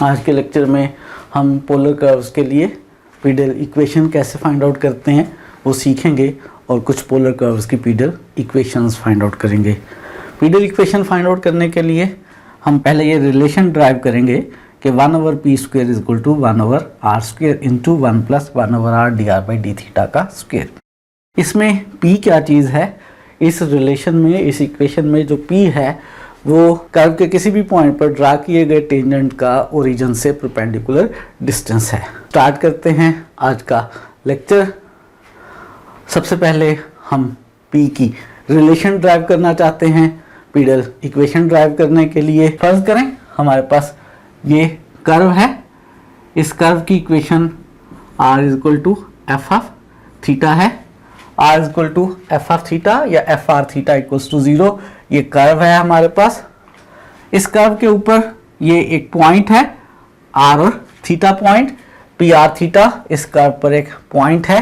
आज के लेक्चर में हम पोलर कर्व्स के लिए पीडल इक्वेशन कैसे फाइंड आउट करते हैं वो सीखेंगे और कुछ पोलर कर्व्स की पीडल इक्वेशंस फाइंड आउट करेंगे। पीडल इक्वेशन फाइंड आउट करने के लिए हम पहले ये रिलेशन ड्राइव करेंगे कि 1/p² is equal to 1/r² into 1 + 1/r dr/d θ का स्क्वायर। इसमें p क्या चीज़ है? इस रिलेशन में, इस इक्वेशन में जो p है वो कर्व के किसी भी पॉइंट पर ड्रा किए गए टेंजेंट का ओरिजिन से परपेंडिकुलर डिस्टेंस है। स्टार्ट करते हैं आज का लेक्चर। सबसे पहले हम p की रिलेशन ड्राइव करना चाहते हैं। पीडल इक्वेशन ड्राइव करने के लिए फर्ज करें हमारे पास ये कर्व है। इस कर्व की equation r is to f of theta है। r is to f of theta या f r theta equals to 0। ये कर्व है हमारे पास। इस कर्व के ऊपर ये एक पॉइंट है r और theta point, P R theta इस कर्व पर एक पॉइंट है।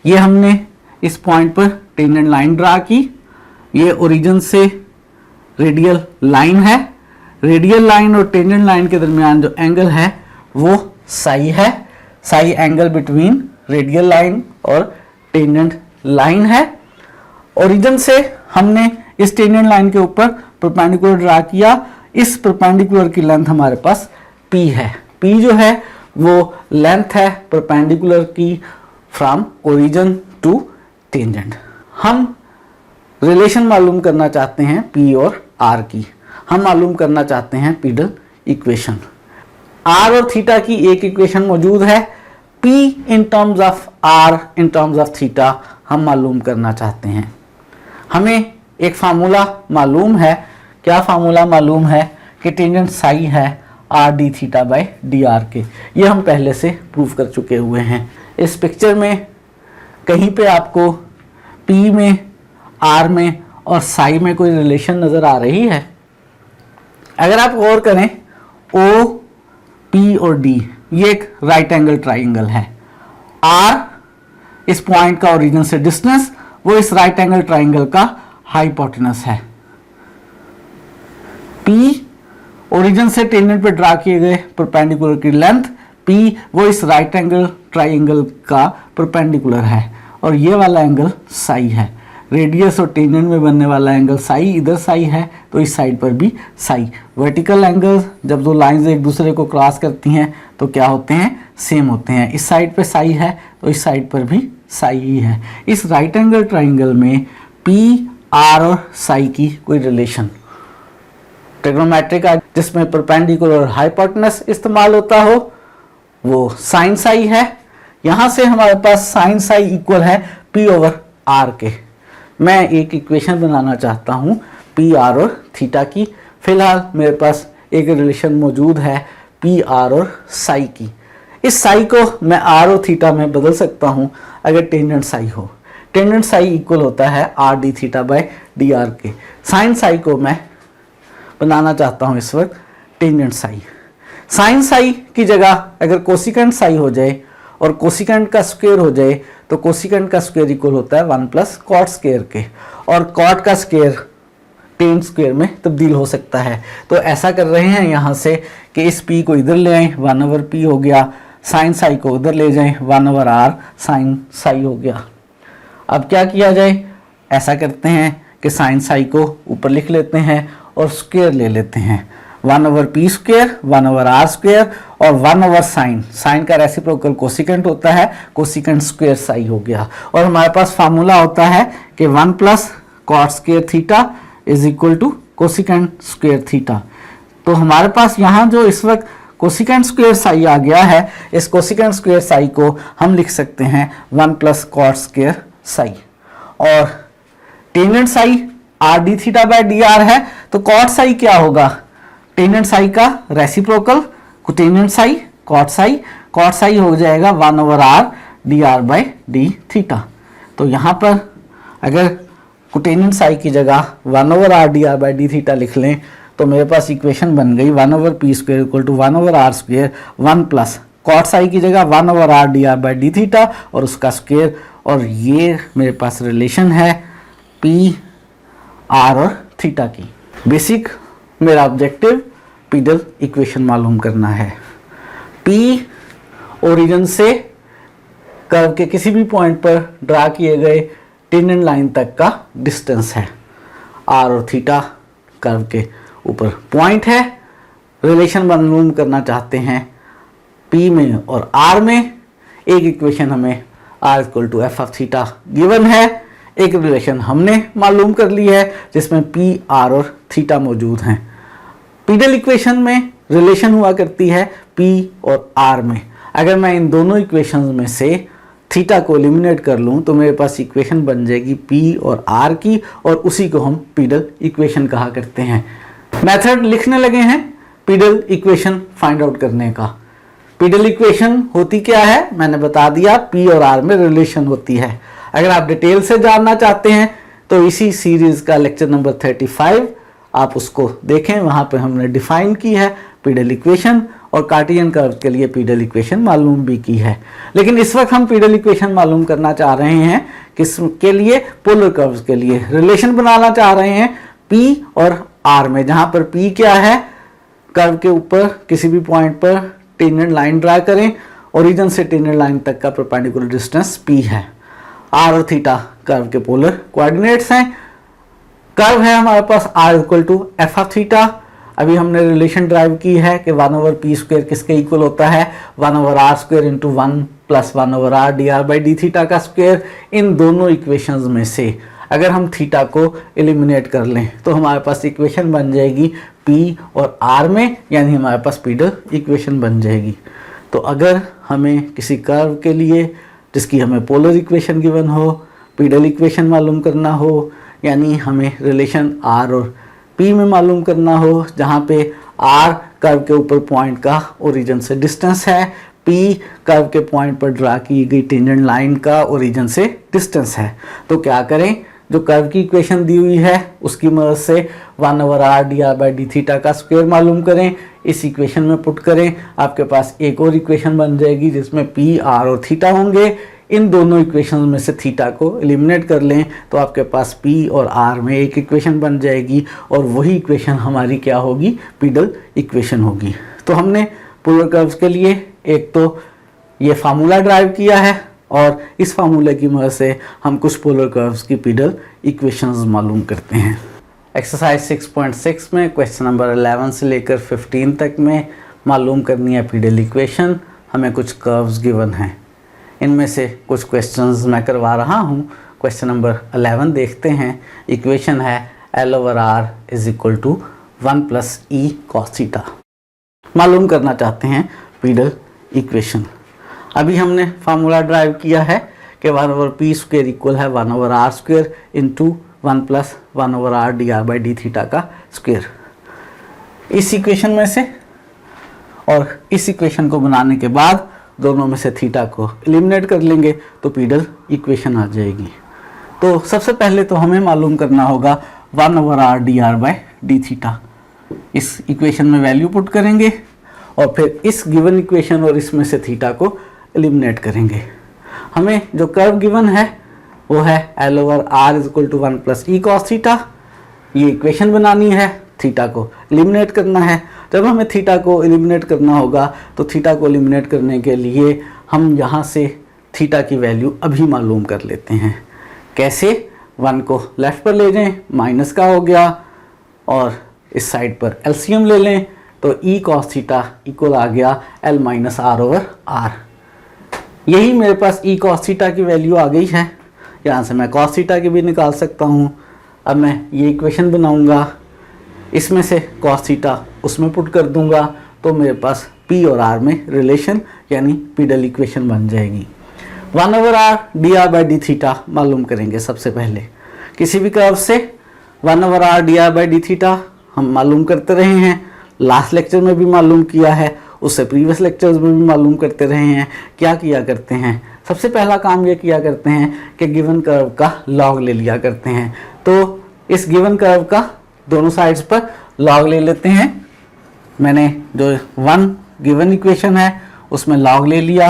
ये हमने इस पॉइंट पर टेंजेंट लाइन ड्रा की। ये ओरिजिन से रेडियल लाइन है। रेडियल लाइन और टेंजेंट लाइन के दरमियान जो एंगल है वो साई है। Sai angle between radial line और टेंजेंट लाइन है। ओरिजिन से हमने इस टेंजेंट लाइन के ऊपर परपेंडिकुलर ड्रा किया। इस परपेंडिकुलर की लेंथ हमारे पास p है। p जो है वो लेंथ है परपेंडिकुलर की फ्रॉम ओरिजिन टू टेंजेंट। हम रिलेशन मालूम करना चाहते हैं p और r की। हम मालूम करना चाहते हैं पीडल इक्वेशन। r और थीटा की एक इक्वेशन मौजूद है। p in terms of r in terms of theta हम मालूम करना चाहते हैं। हमें एक फार्मूला मालूम है। क्या फार्मूला मालूम है? कि टेंजेंट साई है r d theta by d are के। ये हम पहले से प्रूव कर चुके हुए हैं। इस पिक्चर में कहीं पे आपको p में, r में और साई में कोई रिलेशन नज़र आ रही है? अगर आप गौर करें o, p और d ये एक राइट एंगल ट्राइंगल है। r इस पॉइंट का ओरिजिन से डिस्टेंस, वो इस राइट एंगल ट्राइंगल का हाइपोटेनस है। P ओरिजिन से टेंजेंट पे ड्रा किए गए परपेंडिकुलर की लेंथ, P वो इस राइट एंगल ट्राइंगल का परपेंडिकुलर है और ये वाला एंगल साई है। रेडियस और टेंजेंट में बनने वाला एंगल साई, इधर साई है तो इस साइड पर भी साई। वर्टिकल एंगल्स जब दो लाइंस एक दूसरे को क्रॉस करती हैं तो क्या होते हैं? सेम होते हैं। इस साइड पे साई है तो इस साइड पर भी साई ही है। इस राइट एंगल ट्राइंगल में P, R और साई की कोई रिलेशन ट्रिग्नोमेट्रिक जिसमें परपेंडिकुलर और हाइपोटेनस इस्तेमाल होता हो वो साइन साई है। यहां से हमारे पास साइन साई इक्वल है P ओवर R के। मैं एक इक्वेशन बनाना चाहता हूं P, R और थीटा की। फिलहाल मेरे पास एक रिलेशन मौजूद है P, R और साई की। इस साई को मैं R और थीटा में बदल सकता हूं अगर टेंजेंट साई हो। टेंजेंट साई इक्वल होता है r d theta by d are के। साइन साई को मैं बनाना चाहता हूं इस वक्त टेंजेंट साई। साइन साई की जगह अगर कोसिकेंट साई हो जाए और कोसिकेंट का स्क्वायर हो जाए तो कोसिकेंट का स्क्वायर इक्वल होता है 1 + कॉट स्क्वायर के, और कॉट का स्क्वायर टेन स्क्वायर में तब्दील हो सकता है। तो ऐसा कर रहे हैं यहाँ से कि इस p को इधर ले आए, 1/p हो गया। साइन साई को उधर ले जाएं, 1/r साइन साई हो गया। अब क्या किया जाए? ऐसा करते हैं कि साइन साई को ऊपर लिख लेते हैं और स्क्वायर ले लेते हैं। 1/p², 1/r² और 1/sin। साइन का रेसिप्रोकल कोसिकेंट होता है, कोसिकेंट स्क्वायर साई हो गया। और हमारे पास फार्मूला होता है कि 1 + cot square theta is equal to cosecant square theta. तो हमारे पास यहाँ जो इस वक्त कोसिकेंट स्क्वायर साई आ गया है, इस कोसिकेंट स्क्वायर साई को हम लिख सकते हैं 1 + कॉट स्क्वायर साई। और tangent psi r d theta by d r है तो कॉट साई क्या होगा? टेंजेंट साई का reciprocal tangent psi cot psi. Cot psi हो जाएगा 1/r dr bye D theta. तो यहाँ पर अगर टेंजेंट साई की जगह 1/r dr bye D theta लिख लें तो मेरे पास इक्वेशन बन गई 1/p² equal to 1/r², 1 + cot Sai की जगह 1/r dr bye D theta और उसका स्क्वायर। और ये मेरे पास रिलेशन है P, R और थीटा की। बेसिक मेरा ऑब्जेक्टिव पीडल इक्वेशन मालूम करना है। P ओरिजिन से कर्व के किसी भी पॉइंट पर ड्रा किए गए टेंजेंट लाइन तक का डिस्टेंस है। R और थीटा कर्व के ऊपर पॉइंट है। रिलेशन मालूम करना चाहते हैं P में और R में। एक इक्वेशन हमें R = f of theta given है, एक रिलेशन हमने मालूम कर ली है जिसमें P, R और थीटा मौजूद हैं। पीडल इक्वेशन में रिलेशन हुआ करती है P और R में। अगर मैं इन दोनों इक्वेशंस में से थीटा को एलिमिनेट कर लूँ तो मेरे पास इक्वेशन बन जाएगी P और R की, और उसी को हम पीडल इक्वेशन कहा करते हैं। मेथड लिखने लगे हैं पीडल इक्वेशन फाइंड आउट करने का। पीडल इक्वेशन होती क्या है मैंने बता दिया, P और R में रिलेशन होती है। अगर आप डिटेल से जानना चाहते हैं तो इसी सीरीज का लेक्चर नंबर 35 आप उसको देखें, वहां पे हमने डिफाइन की है पीडल इक्वेशन और कार्टेशियन कर्व के लिए पीडल इक्वेशन मालूम भी की है। लेकिन इस वक्त हम पीडल इक्वेशन मालूम करना चाह रहे हैं किसके लिए? पोलर कर्व्स के लिए। रिलेशन बनाना चाह रहे हैं P और R में, जहां पर P क्या है, कर्व के ऊपर किसी भी पॉइंट पर टेंजेंट लाइन ड्रा करें, ओरिजिन से टेंजेंट लाइन तक का परपेंडिकुलर डिस्टेंस P है। R और थीटा कर्व के पोलर कोऑर्डिनेट्स हैं। कर्व है हमारे पास R = f ऑफ थीटा। अभी हमने रिलेशन ड्राइव की है कि 1/p² किसके इक्वल होता है, 1/r² इंटू 1 + 1/r dr/d का स्क्वायर। इन दोनों इक्वेशंस में से अगर हम थीटा को एलिमिनेट कर लें तो हमारे पास इक्वेशन बन जाएगी P और R में, यानी हमारे पास पीडल इक्वेशन बन जाएगी। तो अगर हमें किसी कर्व के लिए जिसकी हमें पोलर इक्वेशन गिवन हो, पीडल इक्वेशन मालूम करना हो, यानी हमें रिलेशन R और P में मालूम करना हो, जहाँ पे R कर्व के ऊपर पॉइंट का ओरिजिन से डिस्टेंस है, P कर्व के पॉइंट पर ड्रा की गई टेंजेंट लाइन का ओरिजिन से डिस्टेंस है, तो क्या करें? जो कर्व की इक्वेशन दी हुई है उसकी मदद से 1/r dr/d का स्क्वायर मालूम करें, इस इक्वेशन में पुट करें, आपके पास एक और इक्वेशन बन जाएगी जिसमें P, R और थीटा होंगे। इन दोनों इक्वेशन में से थीटा को एलिमिनेट कर लें तो आपके पास P और R में एक इक्वेशन बन जाएगी, और वही इक्वेशन हमारी क्या होगी? पीडल इक्वेशन होगी। तो हमने पोलर कर्व्स के लिए एक तो ये फार्मूला ड्राइव किया है, और इस फार्मूले की मदद से हम कुछ पोलर कर्व्स की पीडल इक्वेशंस मालूम करते हैं। एक्सरसाइज 6.6 में क्वेश्चन नंबर 11 से लेकर 15 तक में मालूम करनी है पीडल इक्वेशन। हमें कुछ कर्व्स गिवन हैं, इनमें से कुछ क्वेश्चंस मैं करवा रहा हूं। क्वेश्चन नंबर 11 देखते हैं। इक्वेशन है L/R = 1 + e cos थीटा। मालूम करना चाहते हैं पीडल इक्वेशन। अभी हमने फार्मूला ड्राइव किया है कि 1/p² = 1/r² into 1 + 1/r dr/d का स्क्वायर। इस इक्वेशन में से और इस इक्वेशन को बनाने के बाद दोनों में से थीटा को एलिमिनेट कर लेंगे तो पीडल इक्वेशन आ जाएगी। तो सबसे पहले तो हमें मालूम करना होगा 1/r dr/d। इस इक्वेशन में वैल्यू पुट करेंगे और फिर इस गिवन इक्वेशन और इसमें से थीटा को एलिमिनेट करेंगे। हमें जो कर्व गिवन है वो है L/R = 1 + e cos थीटा। ये इक्वेशन बनानी है, थीटा को एलिमिनेट करना है। जब हमें थीटा को एलिमिनेट करना होगा तो थीटा को एलिमिनेट करने के लिए हम यहाँ से थीटा की वैल्यू अभी मालूम कर लेते हैं। कैसे? 1 को लेफ्ट पर ले जाएं, माइनस का हो गया, और इस साइड पर एलसीएम ले लें तो e cos थीटा इक्वल आ गया L - R/R। यही मेरे पास e cos थीटा की वैल्यू आ गई है। यहाँ से मैं cos थीटा की भी निकाल सकता हूँ। अब मैं ये इक्वेशन बनाऊँगा, इसमें से cos थीटा उसमें पुट कर दूंगा तो मेरे पास P और R में रिलेशन यानी पीडल इक्वेशन बन जाएगी। 1/r dr/d मालूम करेंगे सबसे पहले। किसी भी कर्व से 1/r dr/d हम मालूम करते रहे हैं, लास्ट लेक्चर में भी मालूम किया है, उससे प्रीवियस लेक्चर्स में भी मालूम करते रहे हैं। क्या किया करते हैं? सबसे पहला काम ये किया करते हैं कि गिवन कर्व का लॉग ले लिया करते हैं। तो इस गिवन कर्व का दोनों साइड्स पर लॉग ले लेते हैं। मैंने जो 1 गिवन इक्वेशन है उसमें लॉग ले लिया।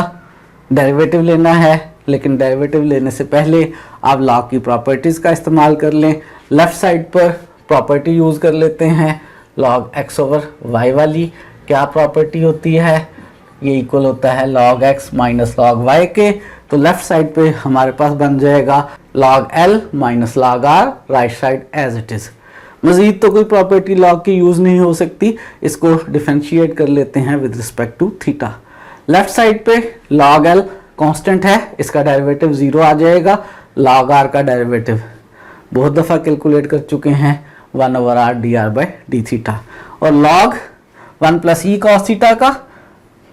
डेरिवेटिव लेना है, लेकिन डेरिवेटिव लेने से पहले आप लॉग की प्रॉपर्टीज़ का इस्तेमाल कर लें। लेफ़्ट साइड पर प्रॉपर्टी यूज़ कर लेते हैं लॉग एक्स ओवर वाई वाली क्या प्रॉपर्टी होती है, ये इक्वल होता है log x minus log y के। तो लेफ्ट साइड पे हमारे पास बन जाएगा log l minus log r, right side as it is. मजीद तो कोई प्रॉपर्टी लॉग की यूज नहीं हो सकती, इसको डिफरेंशिएट कर लेते हैं with respect to theta. Left side पे लॉग एल कांस्टेंट है, इसका डेरिवेटिव 0 आ जाएगा। लॉग आर का डेरिवेटिव बहुत दफ़ा कैलकुलेट कर चुके हैं, 1 over r d r by d theta. और log 1 plus e cos theta का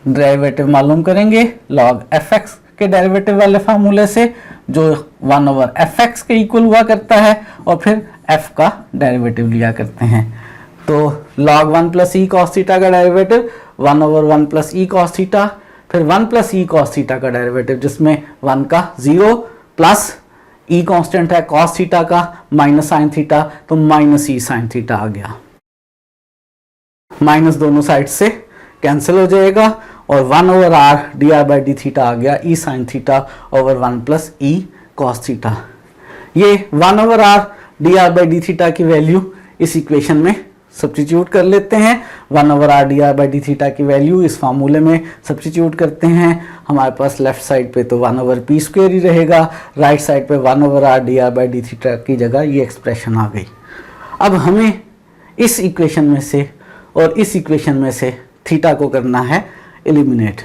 डेरिवेटिव मालूम करेंगे लॉग एफ एक्स के डेरिवेटिव वाले फार्मूले से, जो 1 ओवर एफ एक्स के इक्वल हुआ करता है, और फिर एफ का डेरिवेटिव लिया करते हैं। तो log 1 plus e cos theta का derivative 1 over 1 plus e cos theta, फिर 1 प्लस ई कॉस थीटा का डेरिवेटिव जिसमें 1 का 0 प्लस ई कांस्टेंट है कॉस थीटा का माइनस साइन थीटा, तो माइनस ई साइन थीटा आ गया। माइनस दोनों साइड से कैंसिल हो जाएगा और 1 over r d r by d theta आ गया e sine theta over 1 plus e cos theta. ये 1 over r d r by d theta की वैल्यू इस इक्वेशन में सब्स्टिट्यूट कर लेते हैं। 1 over r d r by d theta की वैल्यू इस फार्मूले में सब्स्टिट्यूट करते हैं। हमारे पास लेफ्ट साइड पे तो 1 ओवर पी स्क्वेयर ही रहेगा, राइट साइड पे 1 over r d r by d theta की जगह ये एक्सप्रेशन आ गई। अब हमें इस इक्वेशन में से और इस इक्वेशन में से थीटा को करना है एलिमिनेट।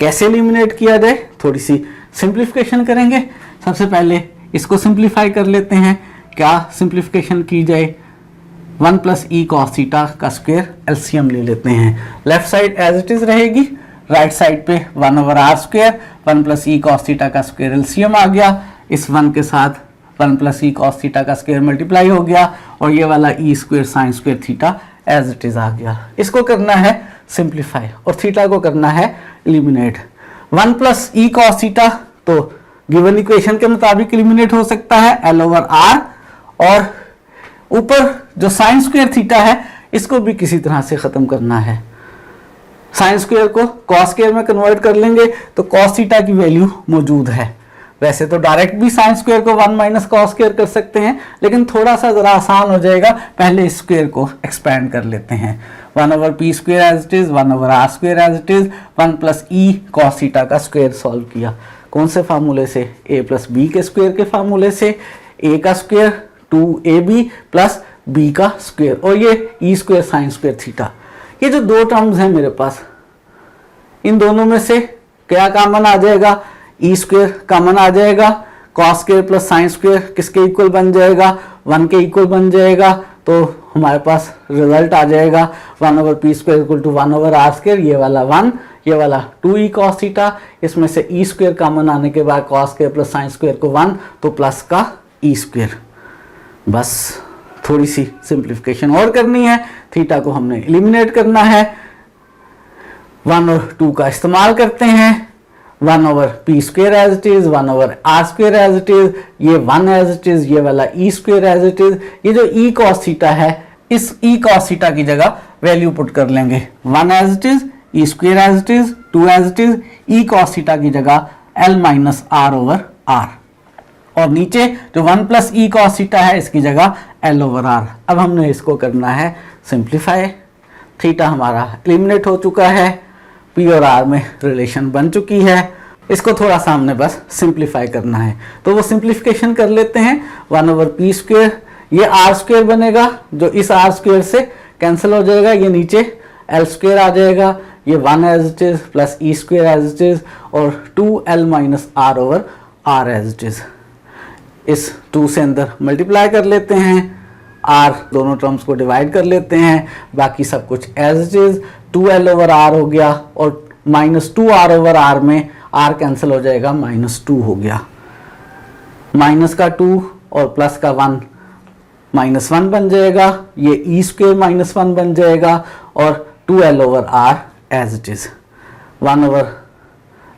कैसे एलिमिनेट किया जाए, थोड़ी सी सिंप्लीफिकेशन करेंगे। सबसे पहले इसको सिंप्लीफाई कर लेते हैं। क्या सिंप्लीफिकेशन की जाए, 1 प्लस ई कॉस थीटा का स्क्वायर एलसीएम ले लेते हैं। Left side as it is रहेगी, राइट साइड पे 1 over r square 1 plus e cos theta का स्क्वायर एलसीएम आ गया। इस 1 के साथ 1 प्लस ई कॉस थीटा का स्क्वायर मल्टीप्लाई हो गया और ये वाला e square sine square theta as it is आ गया। इसको करना है सिंप्लीफाई और थीटा को करना है eliminate. 1 plus e cos theta तो गिवन इक्वेशन के मुताबिक एलिमिनेट हो सकता है एल ओवर आर, और ऊपर जो साइन स्क्वायर थीटा है इसको भी किसी तरह से खत्म करना है। साइन स्क्वायर को कॉस स्क्वायर में कन्वर्ट कर लेंगे तो कॉस थीटा की वैल्यू मौजूद है। वैसे तो डायरेक्ट भी साइन स्क्वायर को 1 माइनस कॉस स्क्वायर कर सकते हैं, लेकिन थोड़ा सा जरा आसान हो जाएगा, पहले इस स्क्वायर को एक्सपेंड कर लेते हैं। 1 over p square as it is, 1 over r square as it is, 1 plus e cos theta का स्क्वायर सॉल्व किया। कौन से फार्मूले से, ए प्लस बी के स्क्वायर के फार्मूले से। ए का स्क्वायर 2ab प्लस बी का स्क्वायर और ये e square sine square theta. ये जो दो टर्म्स हैं मेरे पास, इन दोनों में से क्या कॉमन आ जाएगा, ई स्क्वायर कॉमन आ जाएगा। Cos square plus sine square किसके इक्वल बन जाएगा, 1 के इक्वल बन जाएगा। तो हमारे पास रिजल्ट आ जाएगा 1 over p square equal to 1 over r square, ये वाला 1, ये वाला 2e कॉस थीटा। इसमें से ई स्क्वायर कॉमन आने के बाद cos square plus sine square को 1, तो प्लस का ई स्क्वायर। बस थोड़ी सी सिंप्लीफिकेशन और करनी है, थीटा को हमने एलिमिनेट करना है। 1 और 2 का इस्तेमाल करते हैं। 1 over p square as it is, 1 over r square as it is, ये 1 एज इट इज, ये वाला e square as it is. ये जो ई कॉस थीटा है, इस ई कॉस थीटा की जगह वैल्यू पुट कर लेंगे 1 as it is, e square as it is, 2 as it is, e cos theta की जगह l minus r over r, और नीचे जो 1 प्लस ई कॉस थीटा है इसकी जगह एल ओवर आर। अब हमने इसको करना है सिंप्लीफाई। थीटा हमारा एलिमिनेट हो चुका है, पी और आर में रिलेशन बन चुकी है। इसको थोड़ा सा हमने बस सिंप्लीफाई करना है, तो वो सिंप्लीफिकेशन कर लेते हैं। 1 ओवर पी स्क्वायर, ये आर स्क्वायर बनेगा जो इस आर स्क्वायर से कैंसिल हो जाएगा, ये नीचे एल स्क्वायर आ जाएगा, ये 1 as it is plus e square as it is और 2l minus r over r as it is. इस 2 से अंदर मल्टीप्लाई कर लेते हैं, r दोनों टर्म्स को डिवाइड कर लेते हैं, बाकी सब कुछ as it is. 2l over r हो गया और माइनस 2r ओवर r में r कैंसिल हो जाएगा, -2 हो गया। माइनस का 2 और प्लस का 1 -1 बन जाएगा, ये ई स्क्वायर -1 बन जाएगा और 2l over r as it is. 1 over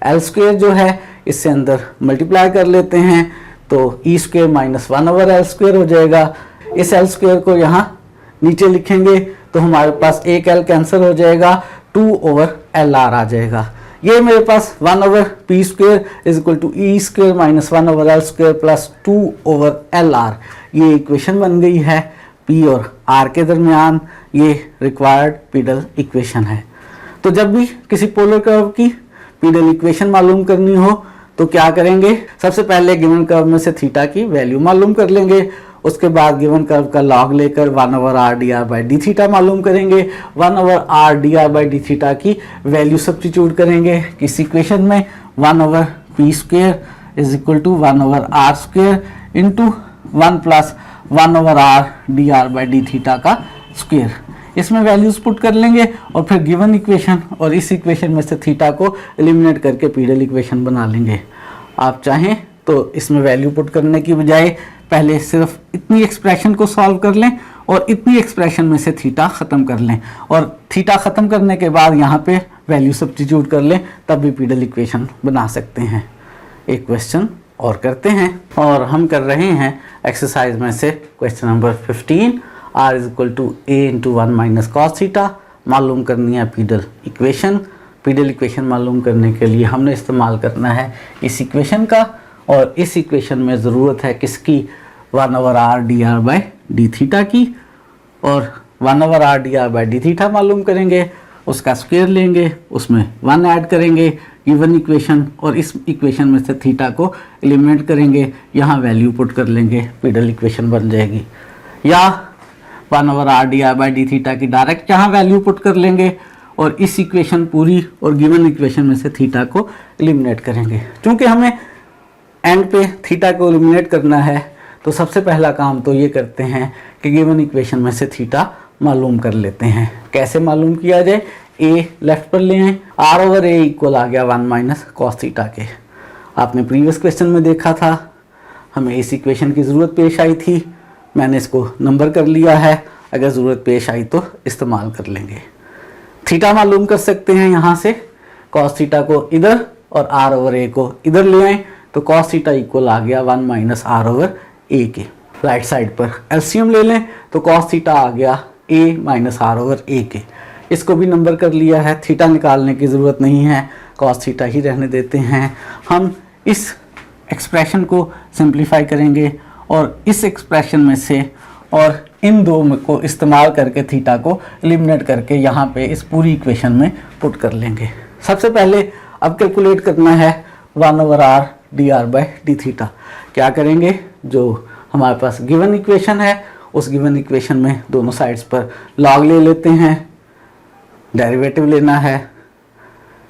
l square जो है इससे अंदर मल्टीप्लाई कर लेते हैं, तो e square -1 over l square हो जाएगा। इस एल स्क्वायर को यहाँ नीचे लिखेंगे तो हमारे पास एक एल कैंसिल हो जाएगा, 2 ओवर एल आर आ जाएगा। ये मेरे पास 1 over p square is equal to e square -1 over l square plus 2 over l r, ये इक्वेशन बन गई है पी और आर के दरमियान। ये रिक्वायर्ड पीडल इक्वेशन है। तो जब भी किसी पोलर कर्व की पीडल इक्वेशन मालूम करनी हो तो क्या करेंगे, सबसे पहले गिवन कर्व में से थीटा की वैल्यू मालूम कर लेंगे, उसके बाद गिवन कर्व का लॉग लेकर 1/r/d थीटा मालूम करेंगे, 1/r/d की वैल्यू सब्स्टिट्यूट करेंगे किस इक्वेशन में, 1/p² is equal to 1/r² into 1 plus 1/r/d theta का स्क्वेयर। इसमें वैल्यूज पुट कर लेंगे और फिर गिवन इक्वेशन और इस इक्वेशन में से थीटा को एलिमिनेट करके पीडल इक्वेशन बना लेंगे। आप चाहें तो इसमें वैल्यू पुट करने की बजाय पहले सिर्फ इतनी एक्सप्रेशन को सॉल्व कर लें और इतनी एक्सप्रेशन में से थीटा ख़त्म कर लें और थीटा ख़त्म करने के बाद यहाँ पे वैल्यू सब्स्टिट्यूट कर लें, तब भी पीडल इक्वेशन बना सकते हैं। एक क्वेश्चन और करते हैं और हम कर रहे हैं एक्सरसाइज में से question number 15, r is equal to a into 1 minus cos theta. मालूम करनी है पीडल इक्वेशन। पीडल इक्वेशन मालूम करने के लिए हमने इस्तेमाल करना है इस इक्वेशन का, और इस इक्वेशन में ज़रूरत है किसकी, 1/r/d थीटा की, और 1/r/d थीटा मालूम करेंगे, उसका स्क्वायर लेंगे, उसमें 1 ऐड करेंगे गिवन इक्वेशन और इस इक्वेशन में से थीटा को एलिमिनेट करेंगे, यहाँ वैल्यू पुट कर लेंगे, पीडल इक्वेशन बन जाएगी। या 1/r/d थीटा की डायरेक्ट यहाँ वैल्यू पुट कर लेंगे और इस इक्वेशन पूरी और गिवन इक्वेशन में से थीटा को एलिमिनेट करेंगे। क्योंकि हमें एंड पे थीटा को एलिमिनेट करना है तो सबसे पहला काम तो ये करते हैं कि गिवन इक्वेशन में से थीटा मालूम कर लेते हैं। कैसे मालूम किया जाए, a लेफ्ट पर ले आए, r/a इक्वल आ गया 1 माइनस कॉस थीटा के। आपने प्रीवियस क्वेश्चन में देखा था हमें इस इक्वेशन की ज़रूरत पेश आई थी, मैंने इसको नंबर कर लिया है, अगर ज़रूरत पेश आई तो इस्तेमाल कर लेंगे। थीटा मालूम कर सकते हैं यहाँ से, कॉस थीटा को इधर और r/a को इधर ले आए तो कॉस थीटा इक्वल आ गया 1 माइनस r/a के। राइट साइड पर एलसीएम ले लें तो कॉस थीटा आ गया a माइनस r/a के। इसको भी नंबर कर लिया है, थीटा निकालने की ज़रूरत नहीं है, कॉस थीटा ही रहने देते हैं। हम इस एक्सप्रेशन को सिंप्लीफाई करेंगे और इस एक्सप्रेशन में से और इन दो को इस्तेमाल करके थीटा को एलिमिनेट करके यहाँ पे इस पूरी इक्वेशन में पुट कर लेंगे। सबसे पहले अब कैलकुलेट करना है 1/r/d थीटा। क्या करेंगे, जो हमारे पास गिवन इक्वेशन है उस गिवन इक्वेशन में दोनों साइड्स पर लॉग ले लेते हैं, डेरिवेटिव लेना है।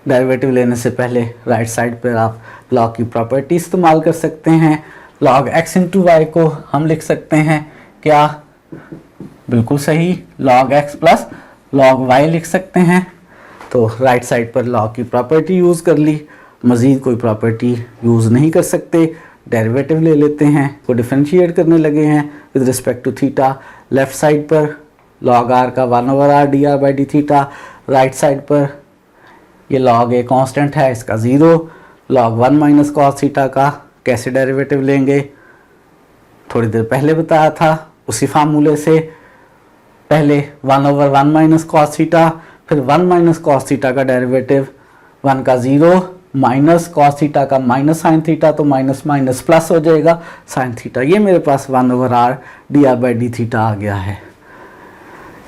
डेरिवेटिव लेने से पहले राइट साइड पर आप लॉग की प्रॉपर्टी इस्तेमाल कर सकते हैं। लॉग x इंटू वाई को हम लिख सकते हैं क्या, बिल्कुल सही, log x plus log y लिख सकते हैं। तो राइट साइड पर लॉग की प्रॉपर्टी यूज़ कर ली, मज़ीद कोई प्रॉपर्टी यूज़ नहीं कर सकते, डेरिवेटिव ले लेते हैं, को डिफरेंशिएट करने लगे हैं with respect to theta. Left side पर log r का 1/r/d थीटा, राइट साइड पर ये log a कांस्टेंट है, इसका 0, log 1 माइनस कॉस थीटा का कैसे डेरिवेटिव लेंगे, थोड़ी देर पहले बताया था, उसी फार्मूले से पहले 1/1 माइनस कॉस थीटा, फिर 1 माइनस कॉस थीटा का डेरिवेटिव, 1 का 0 माइनस कॉस थीटा का माइनस साइन थीटा, तो माइनस माइनस प्लस हो जाएगा साइन थीटा। ये मेरे पास 1/r/d थीटा आ गया है।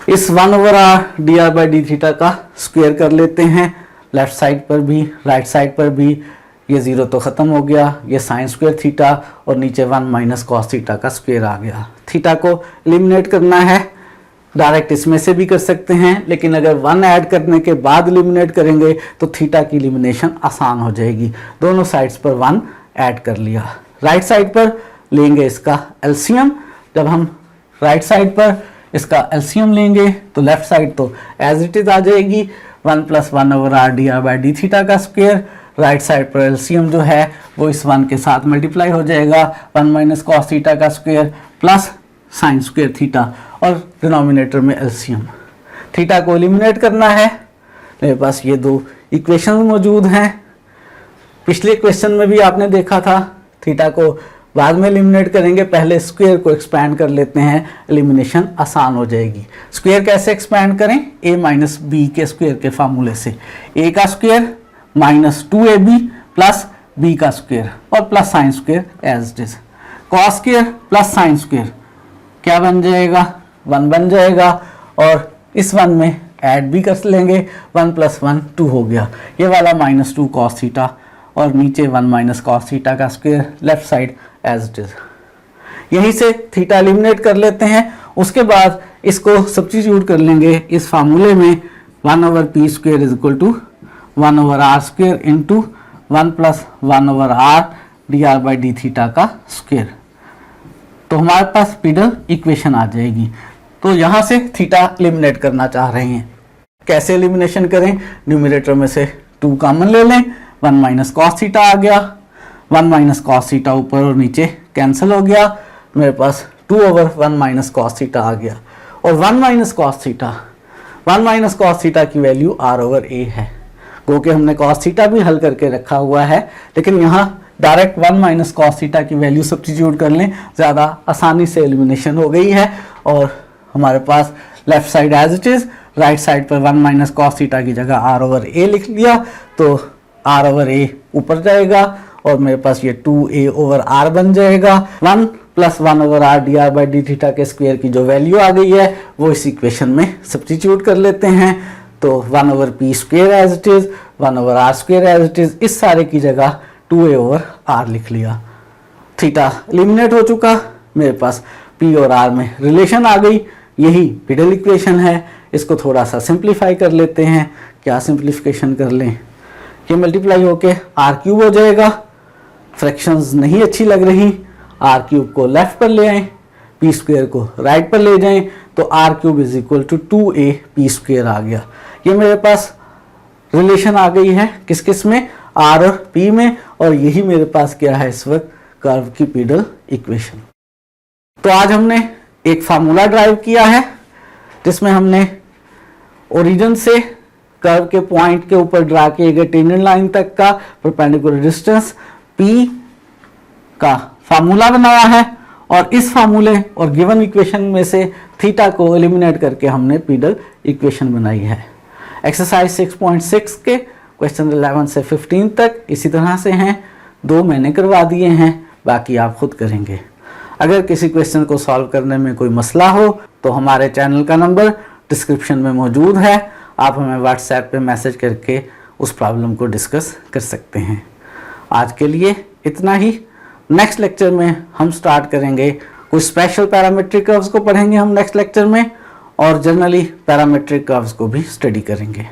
इस 1/r/d थीटा का स्क्वायर कर लेते हैं, लेफ्ट साइड पर भी राइट साइड पर भी। ये 0 तो ख़त्म हो गया, ये साइन स्क्वायर थीटा और नीचे 1 माइनस कॉस थीटा का स्क्वायर आ गया। थीटा को एलिमिनेट करना है, डायरेक्ट इसमें से भी कर सकते हैं, लेकिन अगर 1 ऐड करने के बाद एलिमिनेट करेंगे तो थीटा की एलिमिनेशन आसान हो जाएगी। दोनों साइड्स पर 1 ऐड कर लिया। राइट साइड पर लेंगे इसका एलसीएम। जब हम राइट साइड पर इसका एलसीएम लेंगे तो लेफ्ट साइड तो एज इट इज आ जाएगी, 1 प्लस 1/r/d थीटा का स्क्वायर। राइट साइड पर एलसीएम जो है वो इस 1 के साथ मल्टीप्लाई हो जाएगा, 1 माइनस कॉस थीटा का square plus sine square theta, और डिनोमिनेटर में एलसीएम। थीटा को एलिमिनेट करना है, मेरे पास ये दो इक्वेशन मौजूद हैं। पिछले क्वेश्चन में भी आपने देखा था, थीटा को बाद में एलिमिनेट करेंगे, पहले स्क्वायर को एक्सपैंड कर लेते हैं, एलिमिनेशन आसान हो जाएगी। स्क्वायर कैसे एक्सपैंड करें, a माइनस बी के स्क्वायर के फार्मूले से, a का square minus 2ab plus b का स्क्वायर और plus sine square as it is. Cos square plus sine square क्या बन जाएगा, 1 बन जाएगा, और इस 1 में ऐड भी कर लेंगे, 1 + 1 2 हो गया, ये वाला -2 cos थीटा और नीचे 1 - cos थीटा का square left side as it is. यहीं से थीटा एलिमिनेट कर लेते हैं। उसके बाद इसको सब्स्टिट्यूट कर लेंगे इस फार्मूले में, 1/p² = 1/r² into 1 + 1/r dr/d θ का स्क्वायर। तो हमारे पास पीडल इक्वेशन आ जाएगी। तो यहाँ से थीटा एलिमिनेट करना चाह रहे हैं, कैसे एलिमिनेशन करें? न्यूमरेटर में से 2 कॉमन ले लें, 1 - cos थीटा आ गया, 1 - cos थीटा ऊपर और नीचे कैंसिल हो गया, मेरे पास 2/1 - cos थीटा आ गया। और 1 - cos थीटा, 1 - cos थीटा की वैल्यू r/a है, क्योंकि हमने cos थीटा भी हल करके रखा हुआ है, लेकिन यहाँ डायरेक्ट 1 - cos थीटा की वैल्यू सब्स्टिट्यूट कर लें, ज़्यादा आसानी से एलिमिनेशन हो गई है। और हमारे पास left side as it is, right side पर 1 - cos थीटा की जगह r/a लिख लिया, तो r/a ऊपर जाएगा और मेरे पास ये 2a/r बन जाएगा। 1 + 1/r dr/d θ के स्क्वायर की जो वैल्यू आ गई है वो इस इक्वेशन में सब्स्टिट्यूट कर लेते हैं। तो 1/p² as it is, 1/r² as it is, इस सारे की जगह 2a/r लिख लिया। थीटा एलिमिनेट हो चुका, मेरे पास p और r में रिलेशन आ गई, यही पीडल इक्वेशन है। इसको थोड़ा सा सिंप्लीफाई कर लेते हैं। क्या सिंप्लीफिकेशन कर लें? ये मल्टीप्लाई होके r³ हो जाएगा, फ्रैक्शंस नहीं अच्छी लग रही, r³ को लेफ्ट पर ले आएं, p² को राइट पर ले जाएं, तो r³ = 2a p² आ गया। ये मेरे पास रिलेशन आ गई है किस किस में? r और p में, और यही मेरे पास क्या है इस वक्त? कर्व की पीडल इक्वेशन। तो आज हमने एक फार्मूला ड्राइव किया है जिसमें हमने ओरिजिन से कर्व के पॉइंट के ऊपर ड्रा किए गए टेंजेंट लाइन तक का परपेंडिकुलर डिस्टेंस p का फार्मूला बनाया है, और इस फार्मूले और गिवन इक्वेशन में से थीटा को एलिमिनेट करके हमने पीडल इक्वेशन बनाई है। एक्सरसाइज 6.6 के क्वेश्चन 11 से 15 तक इसी तरह से हैं, 2 मैंने करवा दिए हैं, बाकी आप खुद करेंगे। अगर किसी क्वेश्चन को सॉल्व करने में कोई मसला हो तो हमारे चैनल का नंबर डिस्क्रिप्शन में मौजूद है, आप हमें व्हाट्सएप पे मैसेज करके उस प्रॉब्लम को डिस्कस कर सकते हैं। आज के लिए इतना ही। नेक्स्ट लेक्चर में हम स्टार्ट करेंगे कुछ स्पेशल पैरामेट्रिक कर्व्स को पढ़ेंगे हम नेक्स्ट लेक्चर में, और जनरली पैरामेट्रिक कर्व्स को भी स्टडी करेंगे।